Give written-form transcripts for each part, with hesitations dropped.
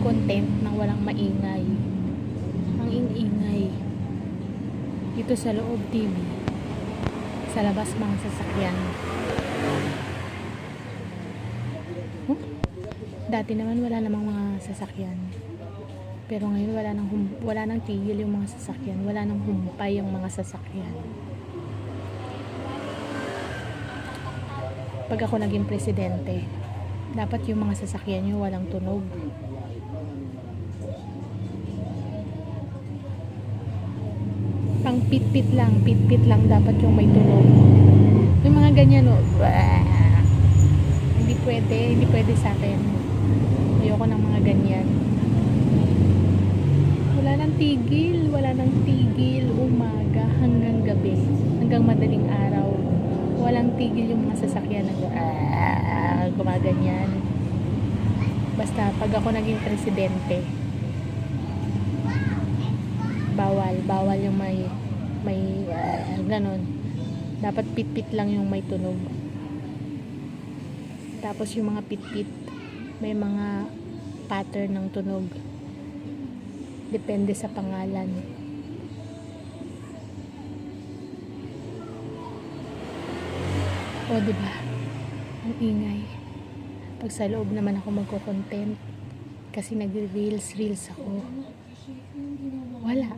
content ng walang maingay. Ang ingay dito sa loob TV, sa labas mga sasakyan. Dati naman wala namang mga sasakyan, pero ngayon wala nang tigil yung mga sasakyan, wala nang humpay yung mga sasakyan. Pag ako naging presidente, dapat yung mga sasakyan nyo walang tunog. Pang pitpit lang dapat yung may tunog. Yung mga ganyan, no, hindi pwede sa akin. Ayoko ng mga ganyan. Wala nang tigil, umaga hanggang gabi, hanggang madaling araw. Walang tigil yung mga sasakyan na gumaganyan. Basta pag ako naging presidente, bawal yung may ganon. Dapat pitpit lang yung may tunog. Tapos yung mga pitpit may mga pattern ng tunog, depende sa pangalan. O diba, ang ingay. Pag sa loob naman ako magko-content, kasi nagre-reels ako, wala.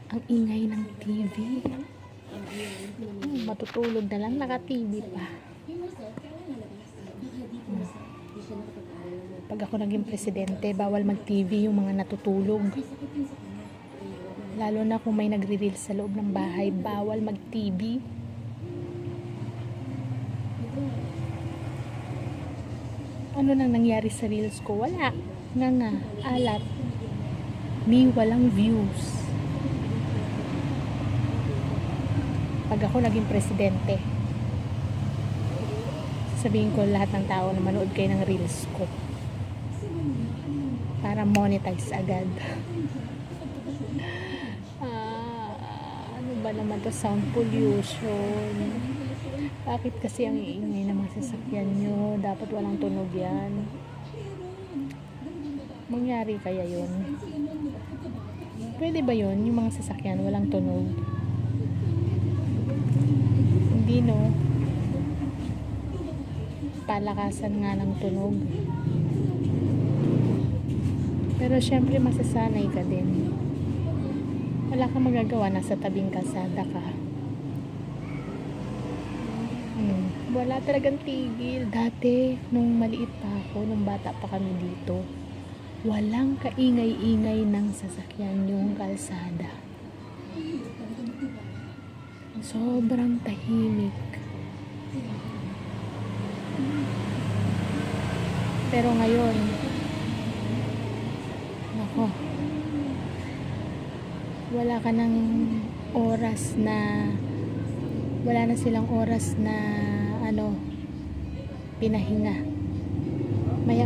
Ang ingay ng TV. Matutulog na lang, naka-TV pa. Pag ako naging presidente, bawal mag-TV yung mga natutulog. Lalo na kung may nagre-reels sa loob ng bahay, bawal mag-TV. Ano nang nangyari sa reels ko? Wala. Alat. Walang views. Pag ako naging presidente, sabihin ko lahat ng tao na manood kayo ng reels ko para monetize agad. Ano ba naman to? Sound pollution. Bakit kasi ang iingay ng mga sasakyan nyo? Dapat walang tunog yan. Mangyari kaya yun? Pwede ba yun? Yung mga sasakyan walang tunog? Hindi, no? Palakasan nga ng tunog. Pero syempre masasanay ka din. Wala kang magagawa, nasa tabing kalsada ka. Wala talagang tigil. Dati, nung maliit pa ako, nung bata pa kami dito, walang kaingay-ingay ng sasakyan yung kalsada. Sobrang tahimik. Pero ngayon, nako, wala na silang oras na pinahinga. Maya